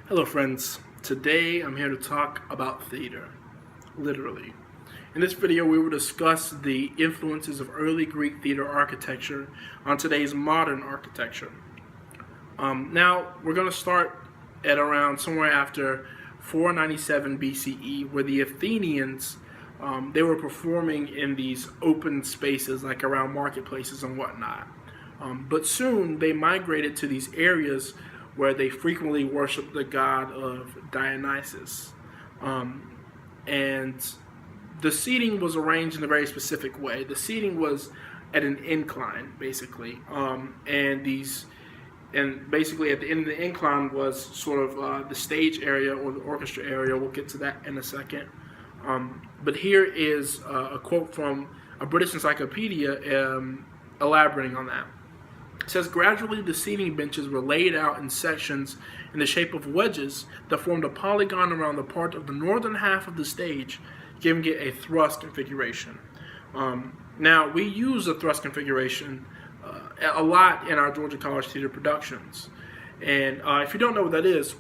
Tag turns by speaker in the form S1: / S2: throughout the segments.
S1: Hello friends, today I'm here to talk about theater, literally. In this video we will discuss the influences of early Greek theater architecture on today's modern architecture. Now we're going to start at around somewhere after 497 BCE, where the Athenians they were performing in these open spaces like around marketplaces and whatnot. But soon they migrated to these areas where they frequently worshiped the god of Dionysus. And the seating was arranged in a very specific way. The seating was at an incline, basically. And basically at the end of the incline was sort of the stage area or the orchestra area. We'll get to that in a second. But here is a quote from a British encyclopedia elaborating on that. It says, gradually the seating benches were laid out in sections in the shape of wedges that formed a polygon around the part of the northern half of the stage, giving it a thrust configuration. Now, we use a thrust configuration a lot in our Georgia College Theater productions. And if you don't know what that is,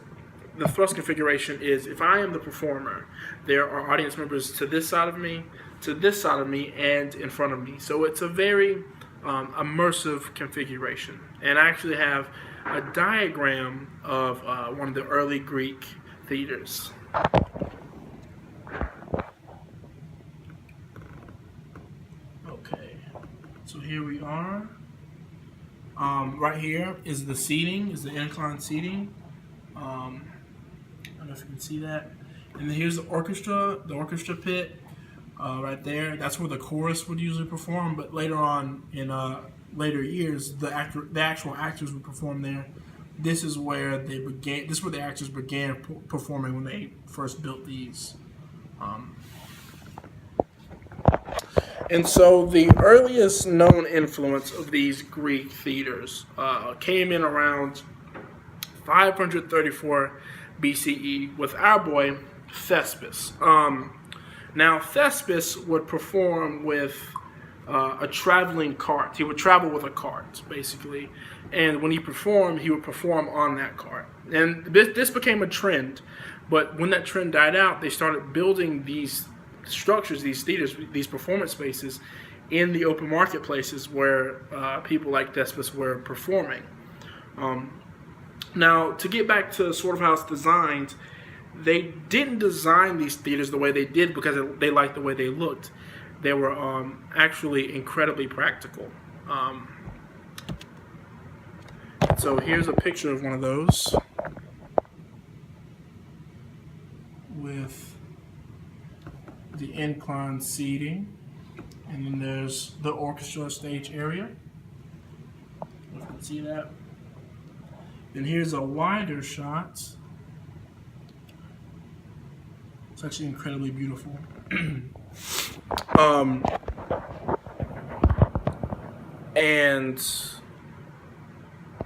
S1: the thrust configuration is if I am the performer, there are audience members to this side of me, to this side of me, and in front of me. So it's a very immersive configuration. And I actually have a diagram of one of the early Greek theaters. Okay, so here we are. Right here is the seating, is the incline seating. I don't know if you can see that. And then here's the orchestra pit. Right there, that's where the chorus would usually perform. But later on, in later years, the actual actors would perform there. This is where they began. This is where the actors began performing when they first built these. And so the earliest known influence of these Greek theaters came in around 534 BCE with our boy Thespis. Now, Thespis would perform with a traveling cart. He would travel with a cart, basically. And when he performed, he would perform on that cart. And this became a trend. But when that trend died out, they started building these structures, these theaters, these performance spaces in the open marketplaces where people like Thespis were performing. Now, to get back to sort of how it's designed, they didn't design these theaters the way they did because they liked the way they looked. They were actually incredibly practical. So here's a picture of one of those with the incline seating, and then there's the orchestra stage area. You can see that. Then here's a wider shot. It's actually incredibly beautiful. And